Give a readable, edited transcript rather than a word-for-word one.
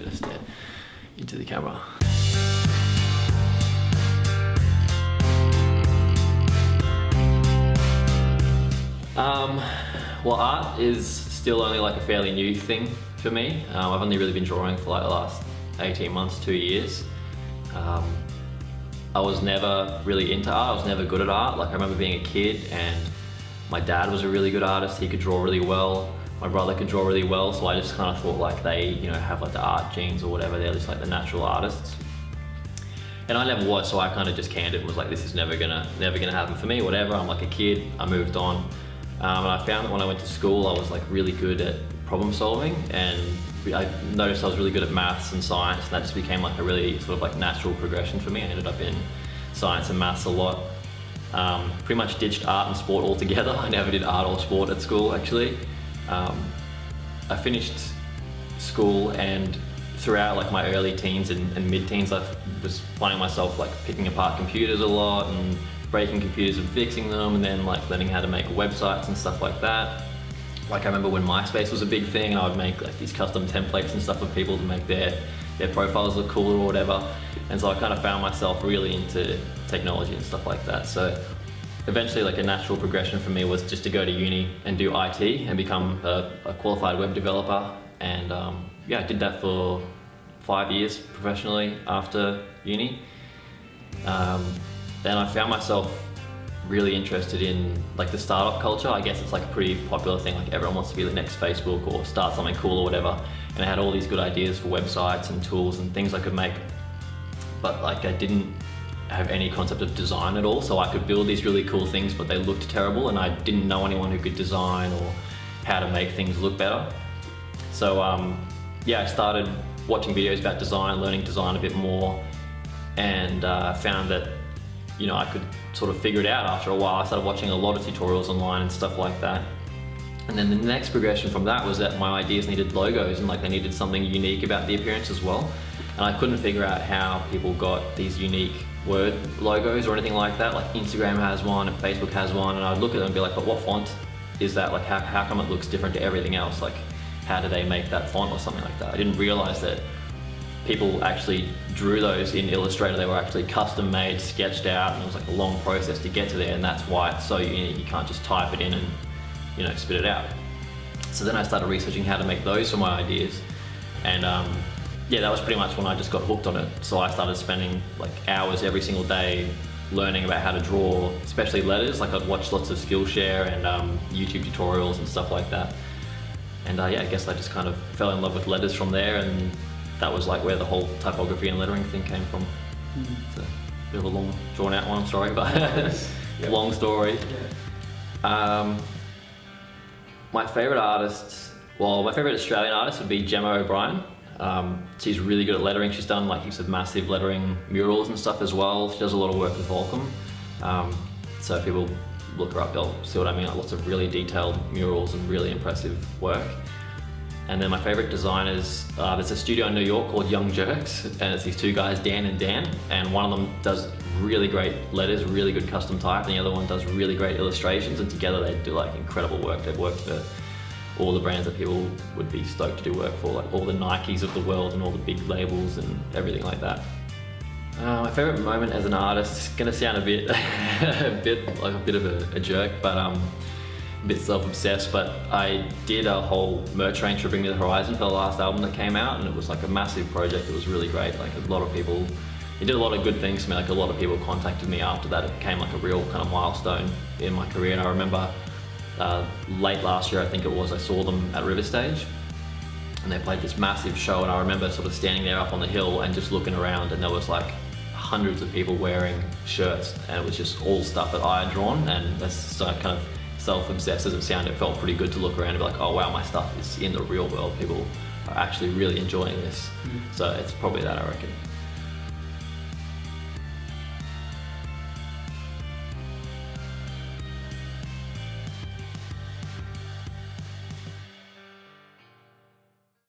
gonna stare into the camera. Well, art is still only like a fairly new thing for me. I've only really been drawing for like the last 18 months, 2 years. I was never really into art. I was never good at art. Like I remember being a kid and my dad was a really good artist. He could draw really well. My brother could draw really well. So I just kind of thought like they, you know, have like the art genes or whatever. They're just like the natural artists. And I never was, so I kind of just canned it and was like, this is never gonna happen for me, whatever. I'm like a kid, I moved on. And I found that when I went to school, I was like really good at problem solving, and I noticed I was really good at maths and science, and that just became like a really sort of like natural progression for me. I ended up in science and maths a lot. Pretty much ditched art and sport altogether. I never did art or sport at school, actually. I finished school, and throughout like my early teens and mid-teens, I was finding myself like picking apart computers a lot and breaking computers and fixing them, and then like learning how to make websites and stuff like that. Like I remember when MySpace was a big thing, and I would make like these custom templates and stuff for people to make their profiles look cooler or whatever. And so I kind of found myself really into technology and stuff like that. So eventually like a natural progression for me was just to go to uni and do IT and become a qualified web developer. And yeah, I did that for 5 years professionally after uni. Then I found myself really interested in like the startup culture. I guess it's like a pretty popular thing, like everyone wants to be the next Facebook or start something cool or whatever. And I had all these good ideas for websites and tools and things I could make, but like I didn't have any concept of design at all. So I could build these really cool things, but they looked terrible, and I didn't know anyone who could design or how to make things look better. So yeah, I started watching videos about design, learning design a bit more, and found that, you know, I could sort of figure it out after a while. I started watching a lot of tutorials online and stuff like that. And then the next progression from that was that my ideas needed logos, and like they needed something unique about the appearance as well. And I couldn't figure out how people got these unique word logos or anything like that. Like Instagram has one and Facebook has one, and I'd look at them and be like, but what font is that? Like how come it looks different to everything else? Like how do they make that font or something like that? I didn't realize that people actually drew those in Illustrator. They were actually custom made, sketched out, and it was like a long process to get to there, and that's why it's so unique. You can't just type it in and, you know, spit it out. So then I started researching how to make those for my ideas, and yeah, that was pretty much when I just got hooked on it. So I started spending like hours every single day learning about how to draw, especially letters. Like I'd watch lots of Skillshare and YouTube tutorials and stuff like that. And yeah, I guess I just kind of fell in love with letters from there, and that was like where the whole typography and lettering thing came from. It's a bit of a long, drawn out one, I'm sorry, but long story. Yeah. My favourite artist, well, my favourite Australian artist would be Gemma O'Brien. She's really good at lettering. She's done like heaps of massive lettering murals and stuff as well. She does a lot of work with Volcom. So if people look her up, they'll see what I mean. Like lots of really detailed murals and really impressive work. And then my favorite designers, there's a studio in New York called Young Jerks, and it's these two guys, Dan and Dan, and one of them does really great letters, really good custom type, and the other one does really great illustrations, and together they do like incredible work. They've worked for all the brands that people would be stoked to do work for, like all the Nikes of the world and all the big labels and everything like that. My favorite moment as an artist is gonna sound a bit of a jerk, but a bit self-obsessed, but I did a whole merch range for Bring Me the Horizon for the last album that came out, and it was like a massive project. It was really great. Like a lot of people, it did a lot of good things for me. Like a lot of people contacted me after that. It became like a real kind of milestone in my career. And I remember late last year, I think it was, I saw them at River Stage, and they played this massive show, and I remember sort of standing there up on the hill and just looking around, and there was like hundreds of people wearing shirts, and it was just all stuff that I had drawn. And that's so kind of self-obsessed as it sounded, it felt pretty good to look around and be like, oh wow, my stuff is in the real world. People are actually really enjoying this. So it's probably that, I reckon.